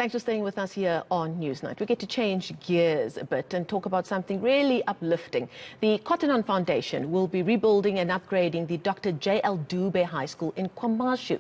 Thanks for staying with us here on Newsnight. We get to change gears a bit and talk about something really uplifting. The Cotton Foundation will be rebuilding and upgrading the Dr. J.L. Dube High School in KwaMashu.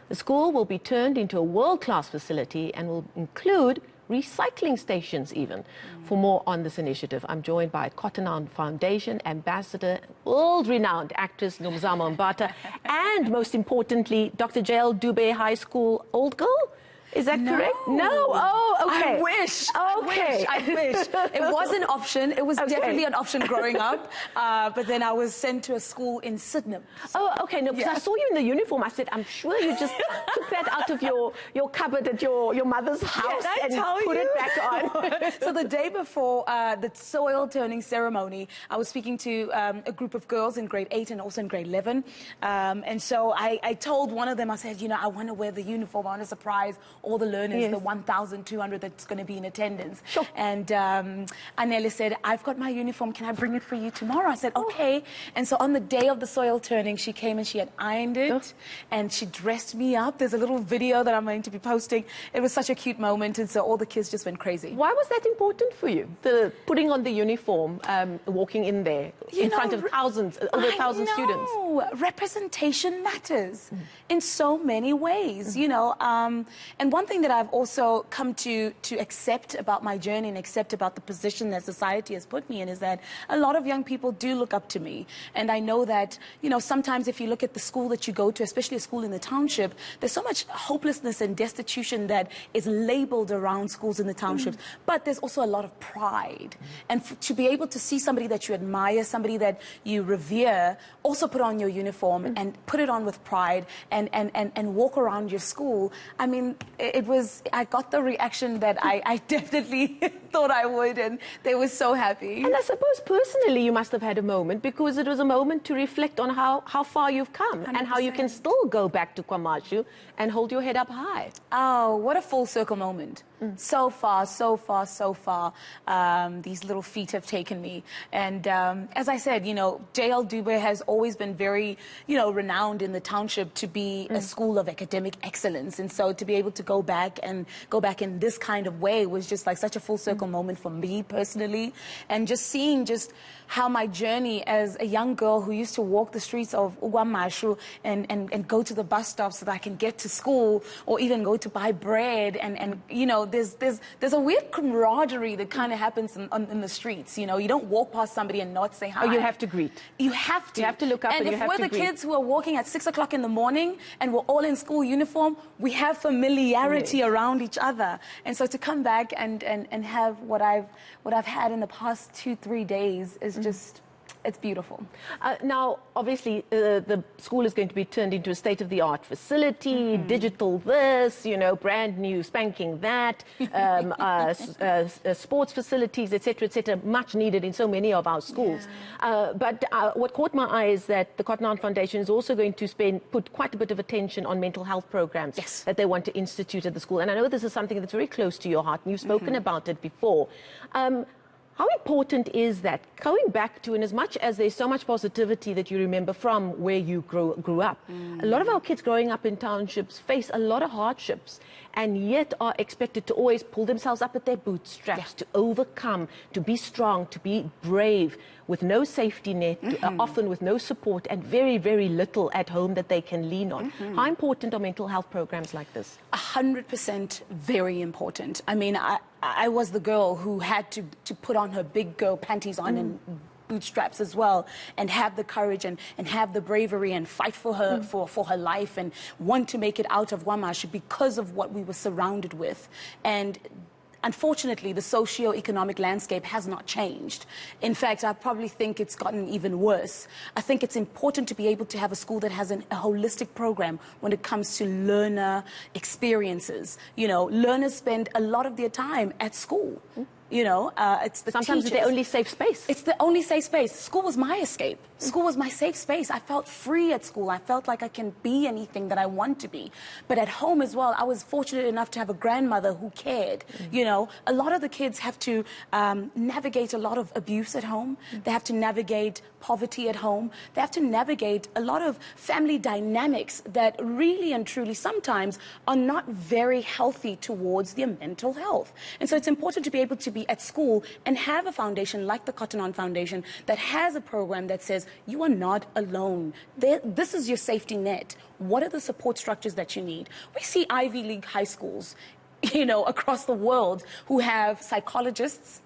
The school will be turned into a world-class facility and will include recycling stations even. For more on this initiative, I'm joined by Cotton Foundation Ambassador, world-renowned actress Nomzamo Mbatha, and most importantly, Dr. J.L. Dube High School old girl. Is that correct? No. Oh, okay. I wish. Okay. I wish. It was an option. It was definitely an option growing up. But then I was sent to a school in Sydenham. Oh, okay. No, because I saw you in the uniform. I said, I'm sure you just took that out of your cupboard at your mother's house and put it back on. So the day before the soil turning ceremony, I was speaking to a group of girls in grade 8 and also in grade 11. And so I told one of them, I said, you know, I want to wear the uniform. I want to surprise all the learners, the 1,200 that's going to be in attendance. Sure. And Anele said, I've got my uniform, can I bring it for you tomorrow? I said, okay. And so on the day of the soil turning, she came and she had ironed it and she dressed me up. There's a little video that I'm going to be posting. It was such a cute moment, and so all the kids just went crazy. Why was that important for you, the putting on the uniform, walking in there in front of thousands, over 1,000 students? Representation matters in so many ways, you know. And one thing that I've also come to accept about my journey and accept about the position that society has put me in is that a lot of young people do look up to me. And I know that, you know, sometimes if you look at the school that you go to, especially a school in the township, there's so much hopelessness and destitution that is labeled around schools in the townships. But there's also a lot of pride. And to be able to see somebody that you admire, somebody that you revere, also put on your uniform and put it on with pride and walk around your school, I mean, I got the reaction that I definitely thought I would, and they were so happy. And I suppose personally you must have had a moment, because it was a moment to reflect on how far you've come 100%. and how you can still go back to KwaMashu and hold your head up high. Oh, what a full circle moment. So far, so far, so far, these little feet have taken me. And as I said, you know, J.L. Dube has always been very, you know, renowned in the township to be a school of academic excellence. And so to be able to go back in this kind of way was just like such a full circle moment for me personally. And just seeing just how my journey as a young girl who used to walk the streets of KwaMashu and go to the bus stop so that I can get to school, or even go to buy bread, and you know, there's a weird camaraderie that kind of happens in the streets. You know, you don't walk past somebody and not say hi. Oh, you have to greet. You have to. You have to look up and you have to greet. And if we're the kids who are walking at 6 o'clock in the morning and we're all in school uniform, we have familiarity around each other. And so to come back and have what I've had in the past 2-3 days is just, it's beautiful. Now, obviously, the school is going to be turned into a state-of-the-art facility, digital this, you know, brand new spanking that, sports facilities, etc., much needed in so many of our schools. But what caught my eye is that the Cotton Foundation is also going to put quite a bit of attention on mental health programs that they want to institute at the school. And I know this is something that's very close to your heart, and you've spoken about it before. How important is that, going back to, in as much as there's so much positivity that you remember from where you grew up, a lot of our kids growing up in townships face a lot of hardships and yet are expected to always pull themselves up at their bootstraps, to overcome, to be strong, to be brave, with no safety net, often with no support, and very, very little at home that they can lean on. How important are mental health programs like this? 100% very important. I mean, I was the girl who had to put on her big girl panties on and bootstraps as well, and have the courage and have the bravery and fight for her for her life, and want to make it out of KwaMashu because of what we were surrounded with. And unfortunately, the socio-economic landscape has not changed. In fact, I probably think it's gotten even worse. I think it's important to be able to have a school that has a holistic program when it comes to learner experiences. You know, learners spend a lot of their time at school. You know, it's the sometimes teachers. it's the only safe space. It's the only safe space. School was my escape. School was my safe space. I felt free at school. I felt like I can be anything that I want to be. But at home as well, I was fortunate enough to have a grandmother who cared. You know, a lot of the kids have to navigate a lot of abuse at home. They have to navigate poverty at home. They have to navigate a lot of family dynamics that really and truly sometimes are not very healthy towards their mental health. And so it's important to be able to be at school and have a foundation like the Cotton On Foundation that has a program that says you are not alone. This is your safety net. What are the support structures that you need? We see Ivy League high schools, across the world who have psychologists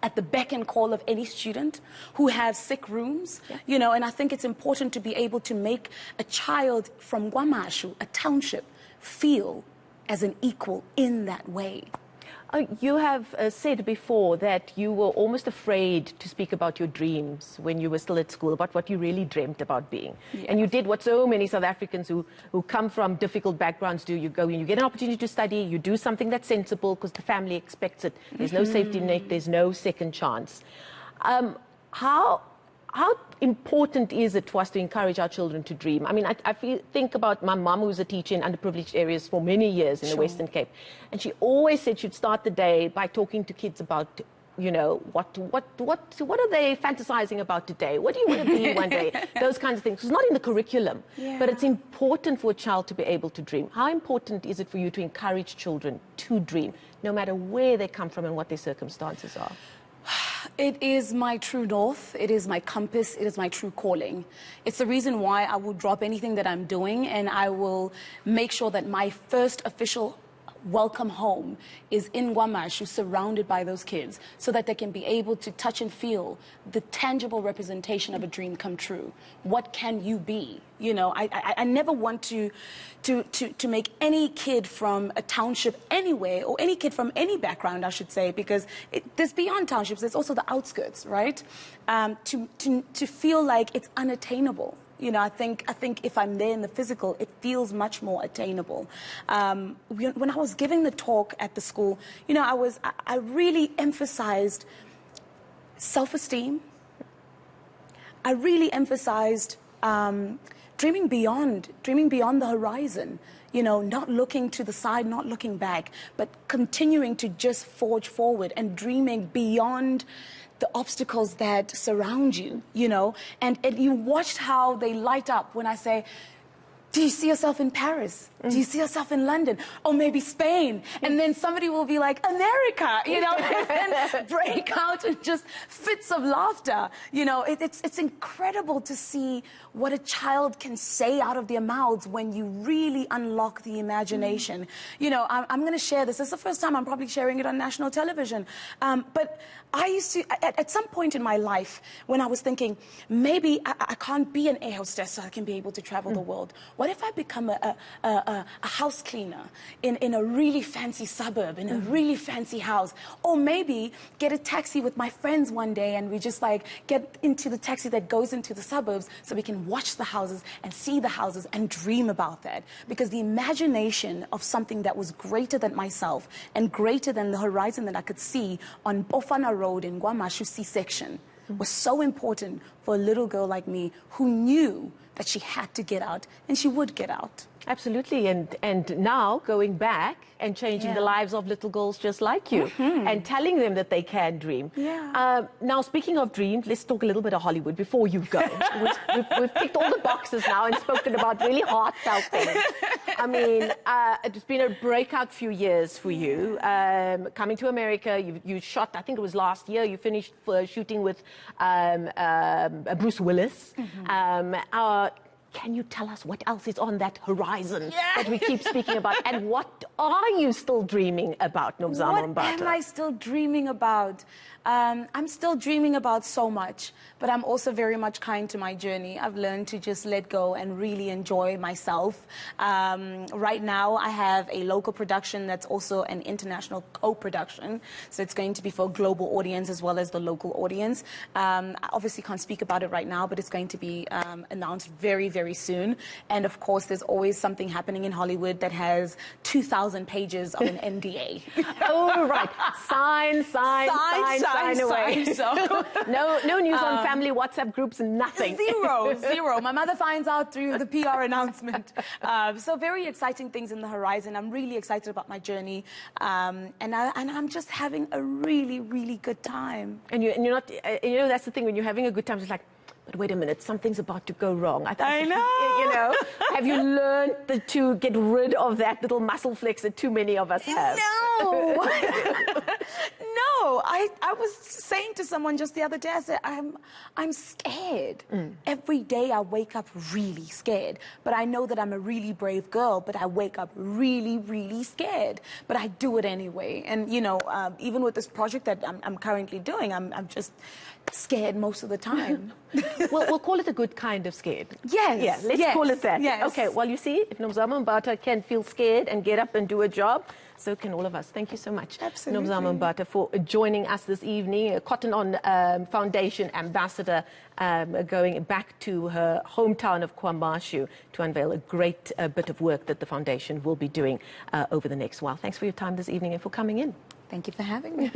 at the beck and call of any student, who have sick rooms, and I think it's important to be able to make a child from KwaMashu, a township, feel as an equal in that way. You have said before that you were almost afraid to speak about your dreams when you were still at school, about what you really dreamt about being. Yes. And you did what so many South Africans who come from difficult backgrounds do. You go and you get an opportunity to study, you do something that's sensible because the family expects it. There's no safety net, there's no second chance. How important is it for us to encourage our children to dream? I mean, I think about my mum, who was a teacher in underprivileged areas for many years in the Western Cape. And she always said she'd start the day by talking to kids about, what are they fantasizing about today? What do you want to be one day? Those kinds of things. It's not in the curriculum, but it's important for a child to be able to dream. How important is it for you to encourage children to dream, no matter where they come from and what their circumstances are? It is my true north. It is my compass. It is my true calling. It's the reason why I will drop anything that I'm doing, and I will make sure that my first official welcome home is in KwaMashu, surrounded by those kids, so that they can be able to touch and feel the tangible representation of a dream come true. What can you be? I never want to make any kid from a township anywhere, or any kid from any background, I should say, because there's beyond townships, there's also the outskirts, right? To feel like it's unattainable. I think if I'm there in the physical, it feels much more attainable. When I was giving the talk at the school, I really emphasized self-esteem. I really emphasized dreaming beyond the horizon. Not looking to the side, not looking back, but continuing to just forge forward and dreaming beyond the obstacles that surround you, and you watched how they light up when I say, do you see yourself in Paris? Do you see yourself in London? Or maybe Spain? And then somebody will be like, America, and then break out in just fits of laughter. It's incredible to see what a child can say out of their mouths when you really unlock the imagination. I'm going to share this. This is the first time I'm probably sharing it on national television. But I used to, at some point in my life, when I was thinking, maybe I can't be an air hostess so I can be able to travel the world. What if I become a house cleaner in a really fancy suburb, in a really fancy house? Or maybe get a taxi with my friends one day and we just get into the taxi that goes into the suburbs so we can watch the houses and see the houses and dream about that. Because the imagination of something that was greater than myself and greater than the horizon that I could see on Bofana Road in KwaMashu C-section was so important for a little girl like me who knew that she had to get out, and she would get out. Absolutely, and now going back and changing the lives of little girls just like you, and telling them that they can dream. Now, speaking of dreams, let's talk a little bit of Hollywood before you go. We've ticked all the boxes now and spoken about really heartfelt things. I mean, it's been a breakout few years for you. Coming to America, you shot, I think it was last year, you finished shooting with Bruce Willis. Can you tell us what else is on that horizon that we keep speaking about? And what are you still dreaming about, Nomzamo Mbatha? What am I still dreaming about? I'm still dreaming about so much, but I'm also very much kind to my journey. I've learned to just let go and really enjoy myself. Right now, I have a local production that's also an international co-production. So it's going to be for a global audience as well as the local audience. I obviously can't speak about it right now, but it's going to be announced very, very soon. And of course, there's always something happening in Hollywood that has 2,000 pages of an NDA. Oh, right. Sign away. So. No news on family WhatsApp groups, nothing. Zero. My mother finds out through the PR announcement. So very exciting things in the horizon. I'm really excited about my journey. And I'm just having a really, really good time. And you're not, that's the thing, when you're having a good time, it's like, but wait a minute, something's about to go wrong. I know. You know, have you learned to get rid of that little muscle flex that too many of us have? No. No. I was saying to someone just the other day, I said, I'm scared. Every day I wake up really scared. But I know that I'm a really brave girl, but I wake up really, really scared. But I do it anyway. And, you know, even with this project that I'm currently doing, I'm just scared most of the time. We'll call it a good kind of scared. Yes. Yeah, let's call it that. Yes. Okay, well, you see, if Nomzamo Mbatha can feel scared and get up and do a job, so can all of us. Thank you so much, Absolutely. Nomzamo Mbatha, for joining us this evening. A Cotton On Foundation ambassador, going back to her hometown of KwaMashu to unveil a great bit of work that the foundation will be doing over the next while. Thanks for your time this evening and for coming in. Thank you for having me.